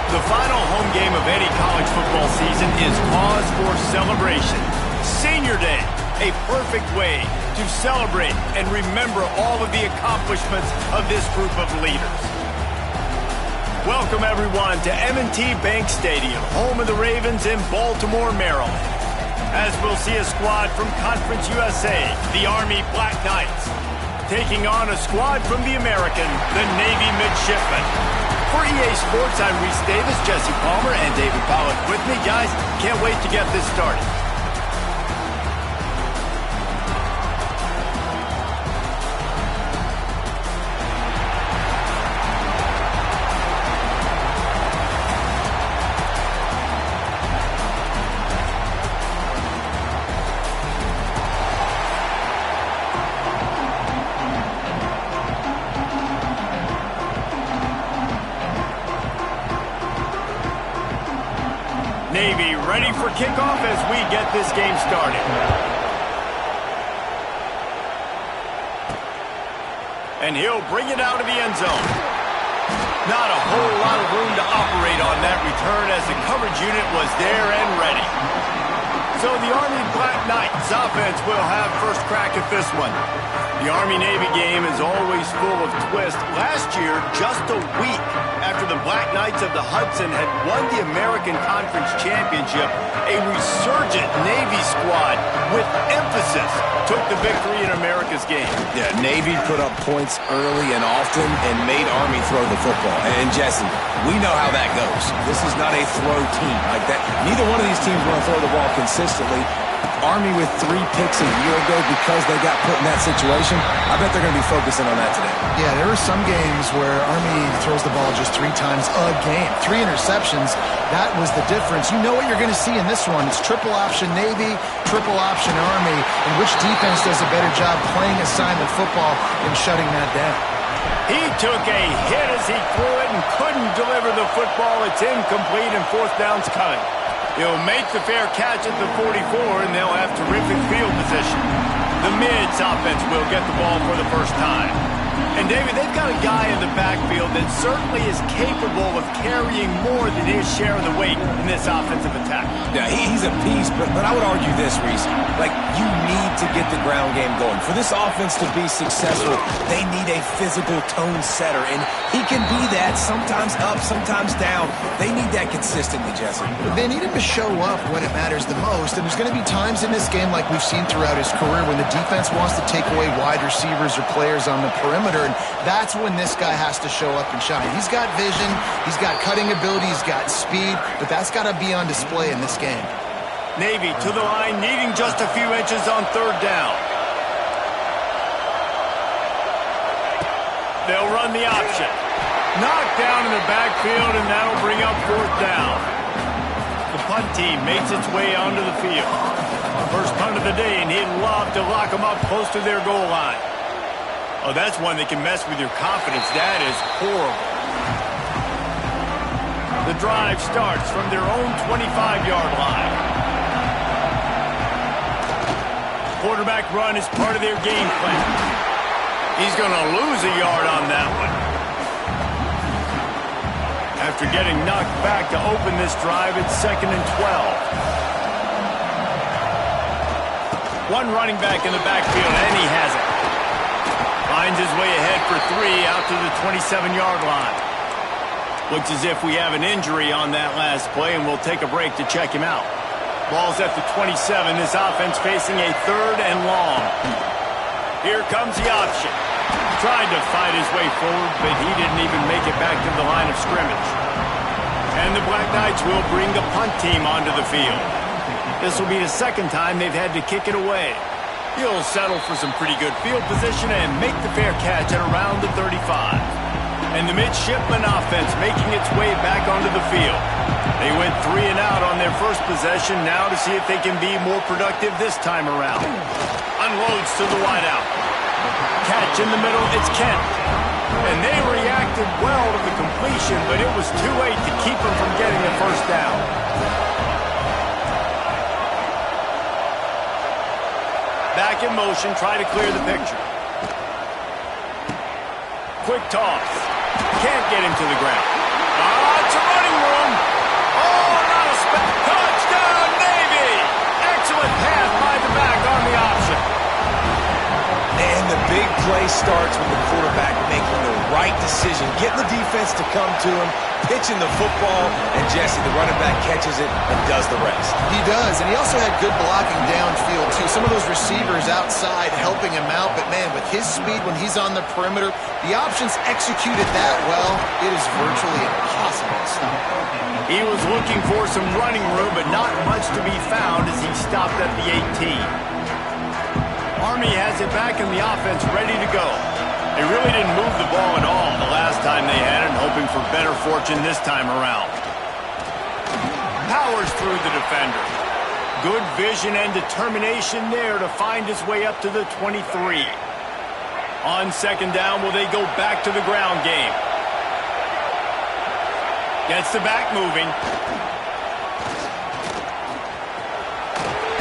The final home game of any college football season is cause for celebration. Senior Day, a perfect way to celebrate and remember all of the accomplishments of this group of leaders. Welcome, everyone, to M&T Bank Stadium, home of the Ravens in Baltimore, Maryland. As we'll see a squad from Conference USA, the Army Black Knights, taking on a squad from the American, the Navy Midshipmen. For EA Sports, I'm Reese Davis, Jesse Palmer, and David Pollack with me. Guys, can't wait to get this started. Navy ready for kickoff as we get this game started. And he'll bring it out of the end zone. Not a whole lot of room to operate on that return as the coverage unit was there and ready. So the Army Black Knights offense will have first crack at this one. The Army-Navy game is always full of twists. Last year, just a week after the Black Knights of the Hudson had won the American Conference Championship, a resurgent Navy squad with emphasis took the victory in America's game. Yeah, Navy put up points early and often and made Army throw the football. And Jesse, we know how that goes. This is not a throw team like that. Neither one of these teams want to throw the ball consistently. Army with 3 picks a year ago because they got put in that situation. I bet they're going to be focusing on that today. Yeah, there are some games where Army throws the ball just 3 times a game. 3 interceptions, that was the difference. You know what you're going to see in this one. It's triple option Navy, triple option Army, and which defense does a better job playing assignment football and shutting that down? He took a hit as he threw it and couldn't deliver the football. It's incomplete and fourth down's coming. He'll make the fair catch at the 44, and they'll have terrific field position. The Mids offense will get the ball for the first time. And, David, they've got a guy in the backfield that certainly is capable of carrying more than his share of the weight in this offensive attack. Yeah, he's a piece, but I would argue this, Reese. Like, you need to get the ground game going. For this offense to be successful, they need a physical tone setter, and he can be that, sometimes up, sometimes down. They need that consistently, Jesse. They need him to show up when it matters the most, and there's going to be times in this game like we've seen throughout his career when the defense wants to take away wide receivers or players on the perimeter, and that's when this guy has to show up and shine. He's got vision, he's got cutting ability, he's got speed, but that's got to be on display in this game. Navy to the line, needing just a few inches on third down. They'll run the option. Knocked down in the backfield, and that'll bring up fourth down. The punt team makes its way onto the field. First punt of the day, and he'd love to lock them up close to their goal line. Oh, that's one that can mess with your confidence. That is horrible. The drive starts from their own 25-yard line. Quarterback run is part of their game plan. He's going to lose a yard on that one. After getting knocked back to open this drive, it's 2nd and 12. One running back in the backfield, and he has it. Finds his way ahead for 3 out to the 27-yard line. Looks as if we have an injury on that last play, and we'll take a break to check him out. Ball's at the 27. This offense facing a 3rd and long. Here comes the option. Tried to fight his way forward, but he didn't even make it back to the line of scrimmage. And the Black Knights will bring the punt team onto the field. This will be the 2nd time they've had to kick it away. He'll settle for some pretty good field position and make the fair catch at around the 35. And the midshipman offense making its way back onto the field. They went 3 and out on their first possession, now to see if they can be more productive this time around. Unloads to the wideout. Catch in the middle, it's Kent. And they reacted well to the completion, but it was too late to keep them from getting the first down. Back in motion, try to clear the picture. Quick toss. Can't get him to the ground. It's a running room. Touchdown, Navy! Excellent pass by the back on the option. And the big play starts with the quarterback making the right decision, getting the defense to come to him, pitching the football, and Jesse, the running back, catches it and does the rest. He does, and he also had good blocking downfield, too. Some of those receivers outside helping him out, but, man, with his speed when he's on the perimeter, the options executed that well, it is virtually impossible to stop. He was looking for some running room, but not much to be found as he stopped at the 18. Army has it back in the offense, ready to go. They really didn't move the ball at all the last time they had it, and hoping for better fortune this time around. Powers through the defender. Good vision and determination there to find his way up to the 23. On second down, will they go back to the ground game? Gets the back moving.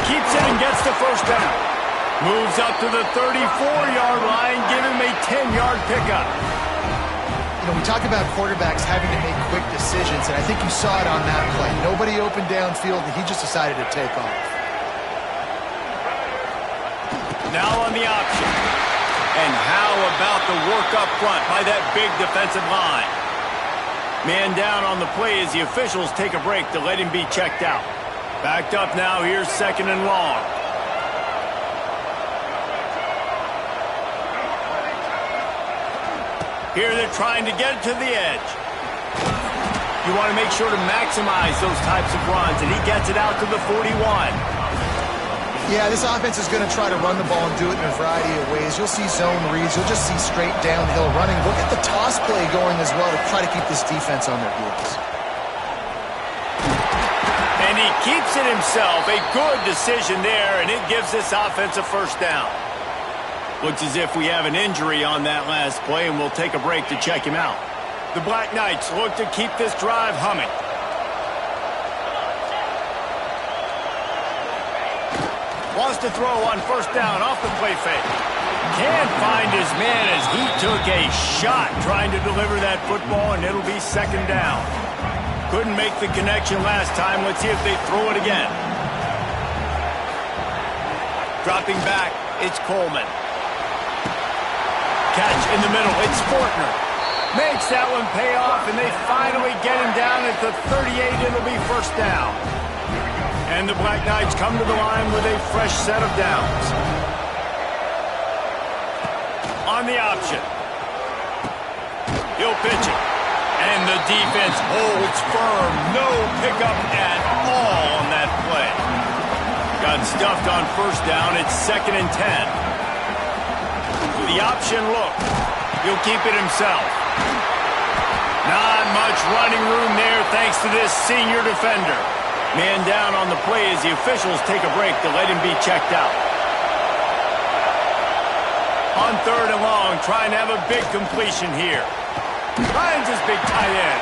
Keeps it and gets the first down. Moves up to the 34-yard line, give him a 10-yard pickup. You know, we talk about quarterbacks having to make quick decisions, and I think you saw it on that play. Nobody open downfield, and he just decided to take off. Now on the option. And how about the work up front by that big defensive line? Man down on the play as the officials take a break to let him be checked out. Backed up now, here's second and long. Here they're trying to get it to the edge. You want to make sure to maximize those types of runs, and he gets it out to the 41. Yeah, this offense is going to try to run the ball and do it in a variety of ways. You'll see zone reads. You'll just see straight downhill running. We'll get the toss play going as well to try to keep this defense on their heels. And he keeps it himself. A good decision there, and it gives this offense a first down. Looks as if we have an injury on that last play, and we'll take a break to check him out. The Black Knights look to keep this drive humming. Wants to throw on first down off the play fake. Can't find his man as he took a shot trying to deliver that football, and it'll be second down. Couldn't make the connection last time. Let's see if they throw it again. Dropping back, it's Coleman. Catch in the middle, it's Fortner. Makes that one pay off, and they finally get him down at the 38. It'll be first down. And the Black Knights come to the line with a fresh set of downs. On the option. He'll pitch it. And the defense holds firm. No pickup at all on that play. Got stuffed on first down. It's second and 10. The option look. He'll keep it himself. Not much running room there thanks to this senior defender. Man down on the play as the officials take a break to let him be checked out. On third and long, trying to have a big completion here. Finds his big tight end.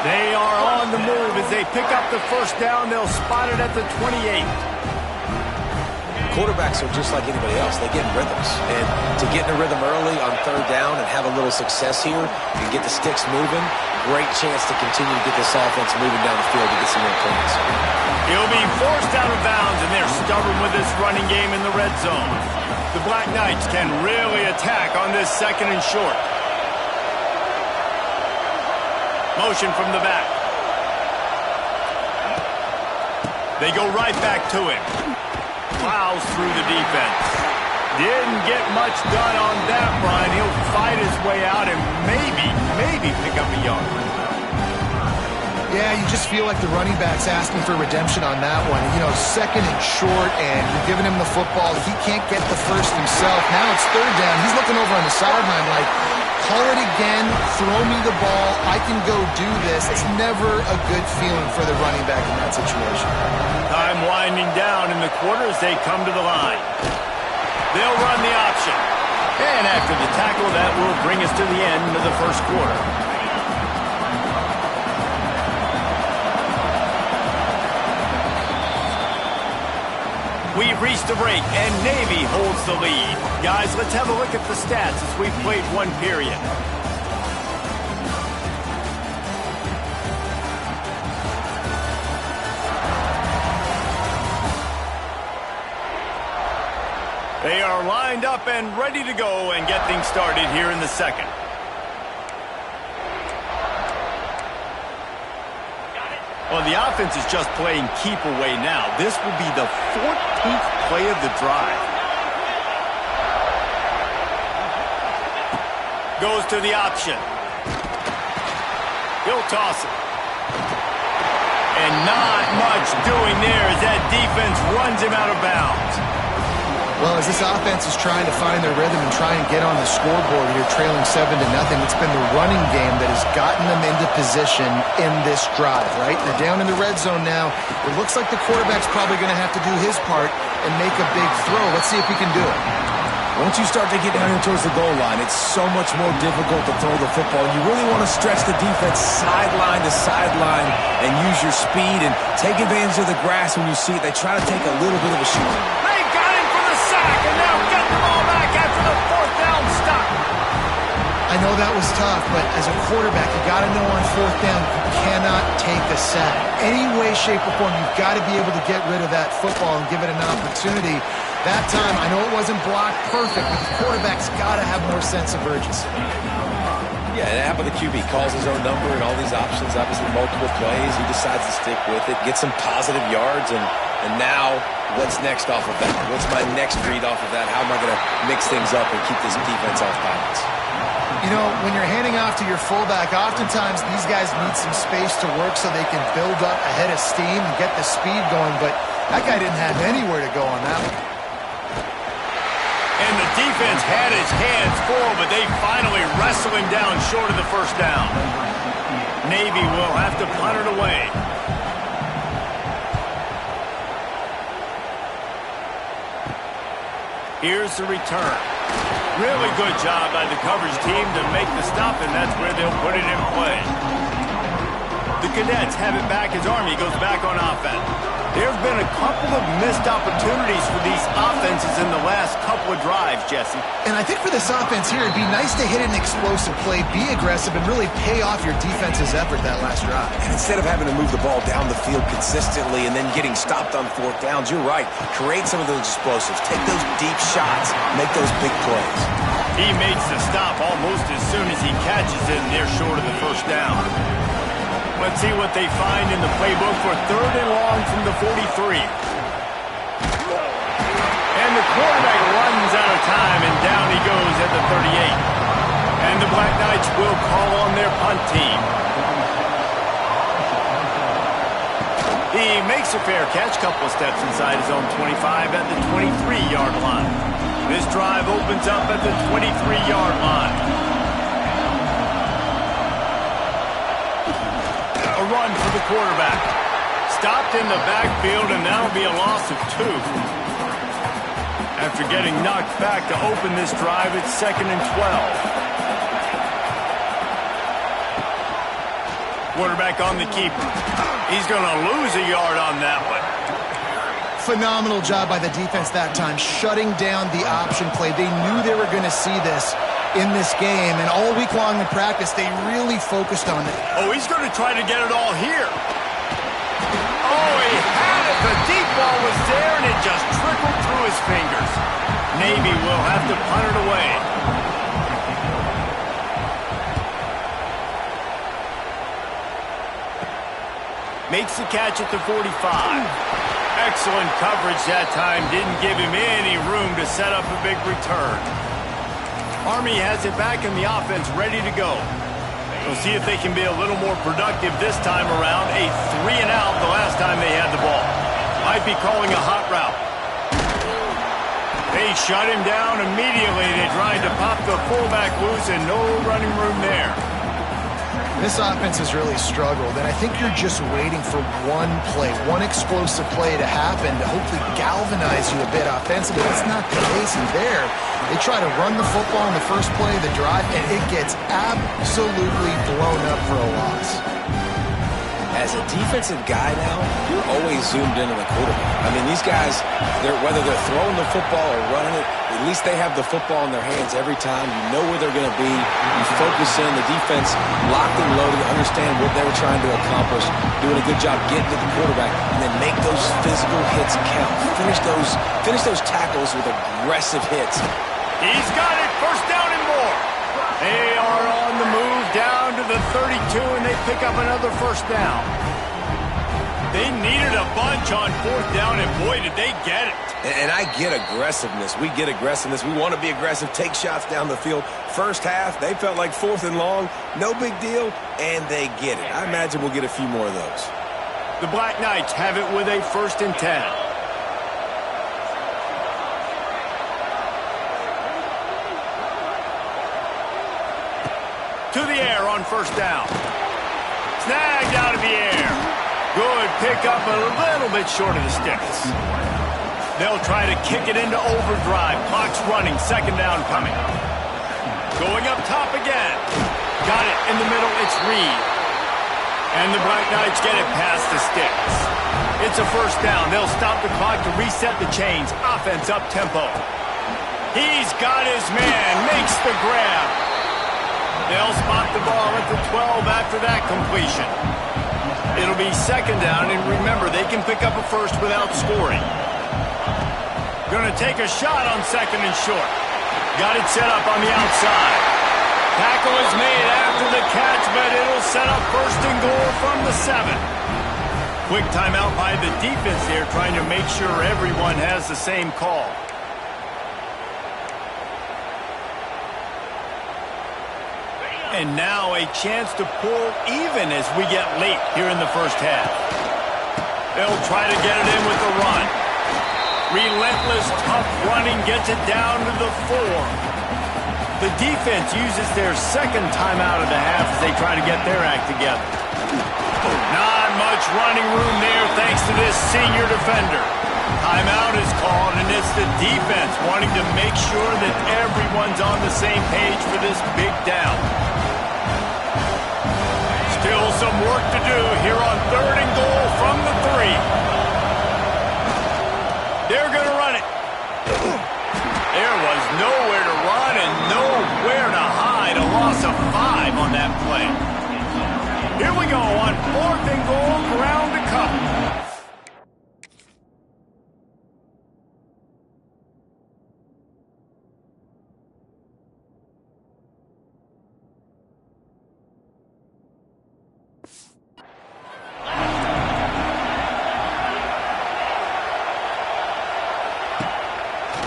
They are on the move as they pick up the first down. They'll spot it at the 28. Quarterbacks are just like anybody else. They get in rhythms. And to get in a rhythm early on third down and have a little success here and get the sticks moving, great chance to continue to get this offense moving down the field to get some more points. He'll be forced out of bounds, and they're stubborn with this running game in the red zone. The Black Knights can really attack on this second and short. Motion from the back. They go right back to him. Plows through the defense. Didn't get much done on that run. He'll fight his way out and maybe pick up a yard. Yeah, you just feel like the running back's asking for redemption on that one. You know, second and short, and you're giving him the football. He can't get the first himself. Now it's third down. He's looking over on the sideline like, call it again, throw me the ball, I can go do this. It's never a good feeling for the running back in that situation. Time winding down in the quarter as they come to the line. They'll run the option. And after the tackle, that will bring us to the end of the first quarter. We've reached the break, and Navy holds the lead. Guys, let's have a look at the stats as we've played one period. They are lined up and ready to go and get things started here in the second. Well, the offense is just playing keep away now. This will be the 14th play of the drive. Goes to the option. He'll toss it. And not much doing there as that defense runs him out of bounds. Well, as this offense is trying to find their rhythm and try and get on the scoreboard here, trailing 7-0, it's been the running game that has gotten them into position in this drive, right? They're down in the red zone now. It looks like the quarterback's probably going to have to do his part and make a big throw. Let's see if he can do it. Once you start to get down here towards the goal line, it's so much more difficult to throw the football. You really want to stretch the defense sideline to sideline and use your speed and take advantage of the grass when you see it. They try to take a little bit of a shoot. They got him for the sack, and now get the ball back after the 4th down stop. I know that was tough, but as a quarterback, you got to know on 4th down, you cannot take a sack. Any way, shape, or form, you've got to be able to get rid of that football and give it an opportunity. That time, I know it wasn't blocked perfect, but the quarterback's got to have more sense of urgency. Yeah, it happened to QB. Calls his own number and all these options, obviously multiple plays. He decides to stick with it, get some positive yards, and now what's next off of that? What's my next read off of that? How am I going to mix things up and keep this defense off balance? You know, when you're handing off to your fullback, oftentimes these guys need some space to work so they can build up a head of steam and get the speed going, but that guy didn't have anywhere to go on that one. And the defense had his hands full, but they finally wrestle him down short of the 1st down. Navy will have to punt it away. Here's the return. Really good job by the coverage team to make the stop, and that's where they'll put it in play. The Cadets have it back as Army goes back on offense. There have been a couple of missed opportunities for these offenses in the last couple of drives, Jesse. And I think for this offense here, it'd be nice to hit an explosive play, be aggressive, and really pay off your defense's effort that last drive. And instead of having to move the ball down the field consistently and then getting stopped on 4th downs, you're right. Create some of those explosives. Take those deep shots. Make those big plays. He makes the stop almost as soon as he catches it, and they're short of the 1st down. Let's see what they find in the playbook for 3rd and long from the 43. And the quarterback runs out of time, and down he goes at the 38. And the Black Knights will call on their punt team. He makes a fair catch, couple of steps inside his own 25 at the 23-yard line. This drive opens up at the 23-yard line. A run for the quarterback. Stopped in the backfield, and that'll be a loss of 2. After getting knocked back to open this drive, it's 2nd and 12. Quarterback on the keeper. He's going to lose a yard on that one. Phenomenal job by the defense that time, shutting down the option play. They knew they were going to see this in this game, and all week long in practice, they really focused on it. Oh, he's going to try to get it all here. Oh, he had it. The deep ball was there, and it just trickled through his fingers. Navy will have to punt it away. Makes the catch at the 45. Excellent coverage that time. Didn't give him any room to set up a big return. Army has it back in the offense, ready to go. We'll see if they can be a little more productive this time around. A 3-and-out the last time they had the ball. Might be calling a hot route. They shut him down immediately. They tried to pop the fullback loose, and no running room there. This offense has really struggled, and I think you're just waiting for one play, one explosive play to happen to hopefully galvanize you a bit offensively. That's not the case in there. They try to run the football in the first play of the drive, and it gets absolutely blown up for a loss. As a defensive guy now, you're always zoomed in on the quarterback. I mean, these guys, whether they're throwing the football or running it, at least they have the football in their hands every time. You know where they're going to be. You focus in. The defense locked and loaded, understand what they were trying to accomplish, doing a good job getting to the quarterback, and then make those physical hits count. Finish those tackles with aggressive hits. He's got it. First down and more. They are on the move down to the 32, and they pick up another first down. They needed a bunch on fourth down, and boy, did they get it. And I get aggressiveness. We get aggressiveness. We want to be aggressive, take shots down the field. First half, they felt like fourth and long. No big deal, and they get it. I imagine we'll get a few more of those. The Black Knights have it with a 1st and 10. To the air on first down. Snagged out of the air. Good pickup, a little bit short of the sticks. They'll try to kick it into overdrive. Clock's running. 2nd down coming. Going up top again. Got it in the middle. It's Reed. And the Black Knights get it past the sticks. It's a first down. They'll stop the clock to reset the chains. Offense up tempo. He's got his man. Makes the grab. They'll spot the ball at the 12 after that completion. It'll be 2nd down, and remember, they can pick up a first without scoring. Going to take a shot on 2nd and short. Got it set up on the outside. Tackle is made after the catch, but it'll set up 1st and goal from the 7. Quick timeout by the defense here, trying to make sure everyone has the same call. And now a chance to pull even as we get late here in the first half. They'll try to get it in with the run. Relentless, tough running gets it down to the 4. The defense uses their 2nd timeout of the half as they try to get their act together. Not much running room there thanks to this senior defender. Timeout is called, and it's the defense wanting to make sure that everyone's on the same page for this big down. Still some work to do here on 3rd and goal from the 3. They're going to run it. There was nowhere to run and nowhere to hide. A loss of 5 on that play. Here we go on 4th and goal, ground to cover.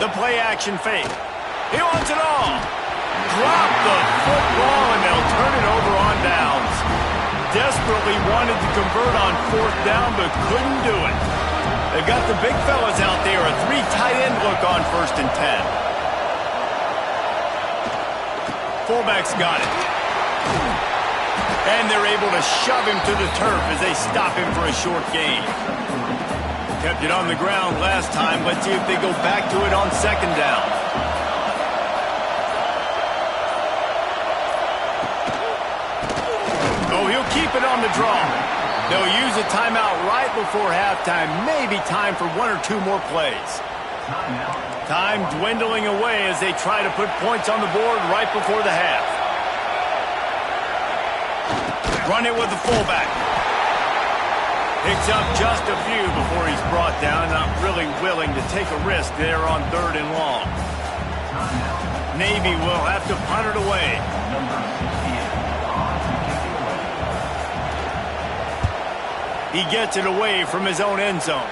The play-action fake. He wants it all. Drop the football, and they'll turn it over on downs. Desperately wanted to convert on 4th down, but couldn't do it. They've got the big fellas out there. A 3 tight end look on 1st and 10. Fullback's got it. And they're able to shove him to the turf as they stop him for a short gain. Kept it on the ground last time. Let's see if they go back to it on 2nd down. Oh, he'll keep it on the draw. They'll use a timeout right before halftime. Maybe time for 1 or 2 more plays. Time dwindling away as they try to put points on the board right before the half. Run it with the fullback. Picks up just a few before he's brought down. Not really willing to take a risk there on 3rd and long. Navy will have to punt it away. He gets it away from his own end zone.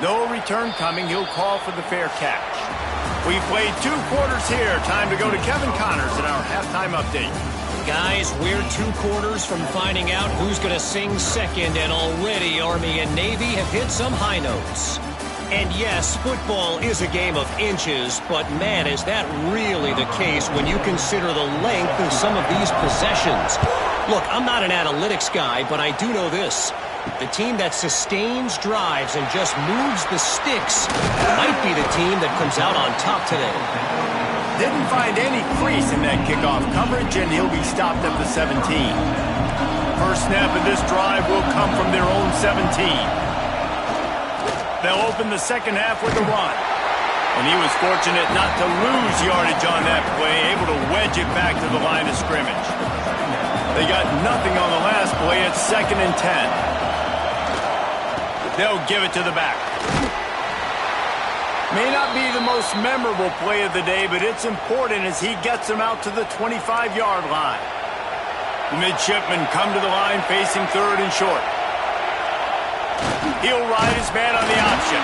No return coming. He'll call for the fair catch. We've played 2 quarters here. Time to go to Kevin Connors in our halftime update. Guys, we're 2 quarters from finding out who's going to sing second, and already Army and Navy have hit some high notes. And yes, football is a game of inches, but man, is that really the case when you consider the length of some of these possessions. Look, I'm not an analytics guy, but I do know this. The team that sustains drives and just moves the sticks might be the team that comes out on top today. Didn't find any crease in that kickoff coverage, and he'll be stopped at the 17. first snap of this drive will come from their own 17. They'll open the second half with a run. And he was fortunate not to lose yardage on that play, able to wedge it back to the line of scrimmage. They got nothing on the last play. It's 2nd and 10. They'll give it to the back. May not be the most memorable play of the day, but it's important as he gets them out to the 25-yard line. The midshipmen come to the line facing 3rd and short. He'll ride his man on the option.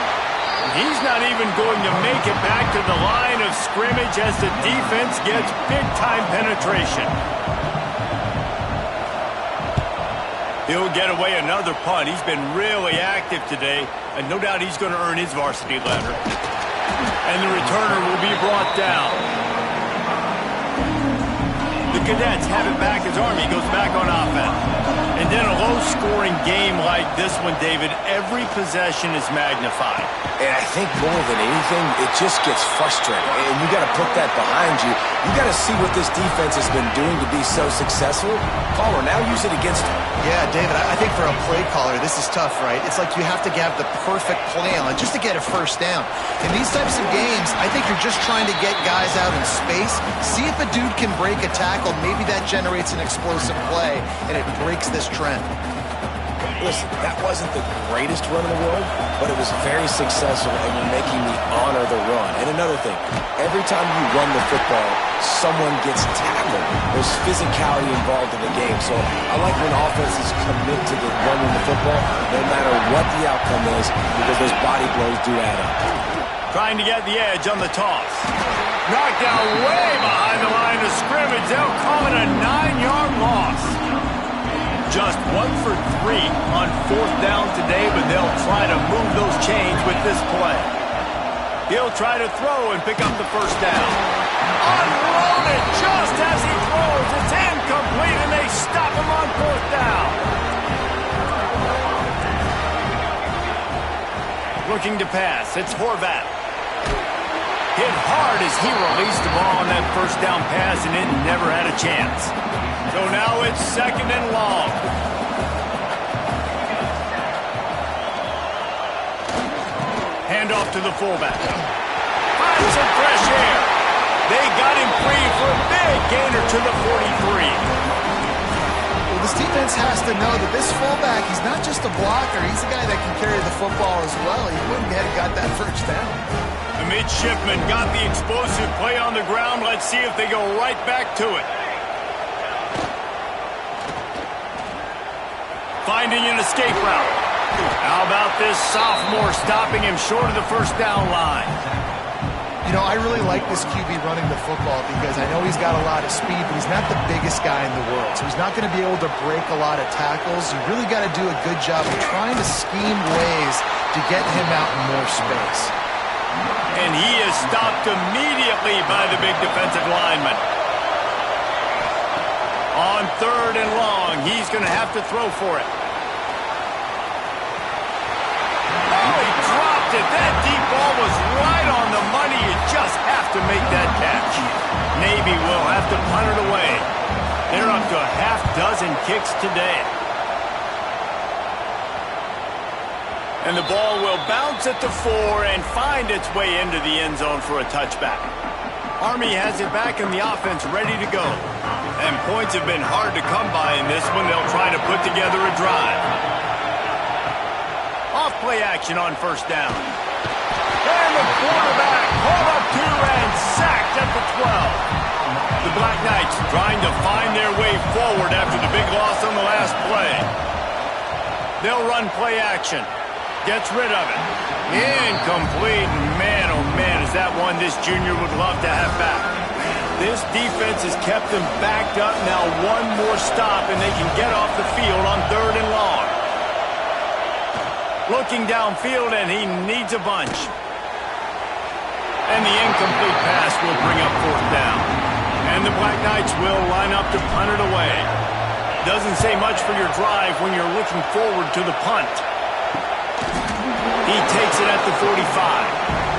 He's not even going to make it back to the line of scrimmage as the defense gets big-time penetration. He'll get away another punt. He's been really active today, and no doubt he's going to earn his varsity letter. And the returner will be brought down. The Cadets have it back as Army goes back on offense. And in a low-scoring game like this one, David, every possession is magnified. And I think more than anything, it just gets frustrating. And you got to put that behind you. You got to see what this defense has been doing to be so successful. Caller, now use it against them. Yeah, David, I think for a play caller, this is tough, right? It's like you have to have the perfect plan just to get a first down. In these types of games, I think you're just trying to get guys out in space, see if a dude can break a tackle. Maybe that generates an explosive play, and it breaks this trend. Listen, that wasn't the greatest run in the world, but it was very successful, and you're making me honor the run. And another thing, every time you run the football, someone gets tackled. There's physicality involved in the game. So I like when offenses commit to the running the football, no matter what the outcome is, because those body blows do add up. Trying to get the edge on the toss. Knocked down way behind the line of scrimmage. They'll call it a 9-yard loss. Just 1 for 3 on 4th down today, but they'll try to move those chains with this play. He'll try to throw and pick up the first down. Unloaded just as he throws. It's incomplete, and they stop him on 4th down. Looking to pass. It's Horvat. Hit hard as he released the ball on that first down pass, and it never had a chance. So now it's 2nd and long. Handoff to the fullback. Finds some fresh air. They got him free for a big gainer to the 43. Well, this defense has to know that this fullback, he's not just a blocker. He's a guy that can carry the football as well. He wouldn't have got that first down. The midshipmen got the explosive play on the ground. Let's see if they go right back to it. Finding an escape route. How about this sophomore stopping him short of the first down line? You know, I really like this QB running the football because I know he's got a lot of speed, but he's not the biggest guy in the world. So he's not going to be able to break a lot of tackles. You really got to do a good job of trying to scheme ways to get him out in more space. And he is stopped immediately by the big defensive lineman. On 3rd and long, he's going to have to throw for it. Oh, he dropped it. That deep ball was right on the money. You just have to make that catch. Navy will have to punt it away. They're up to a half-dozen kicks today. And the ball will bounce at the 4 and find its way into the end zone for a touchback. Army has it back in the offense ready to go. And points have been hard to come by in this one. They'll try to put together a drive. Off play action on first down. And the quarterback pulled up 2 and sacked at the 12. The Black Knights trying to find their way forward after the big loss on the last play. They'll run play action. Gets rid of it. Incomplete. Man, oh man, is that one this junior would love to have back. This defense has kept them backed up. Now one more stop and they can get off the field on 3rd and long. Looking downfield and he needs a bunch. And the incomplete pass will bring up 4th down. And the Black Knights will line up to punt it away. Doesn't say much for your drive when you're looking forward to the punt. He takes it at the 45.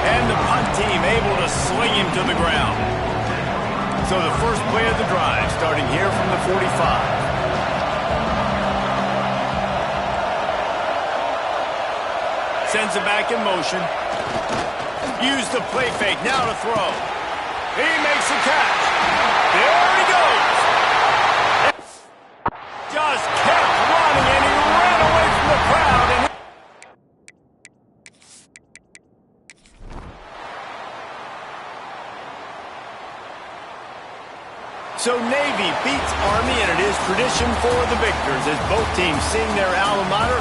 And the punt team able to sling him to the ground. So the first play of the drive starting here from the 45. Sends it back in motion. Use the play fake. Now to throw. He makes a catch. There he goes. Just kept running, and he ran away from the crowd. And so Navy beats Army, and it is tradition for the victors as both teams sing their alma mater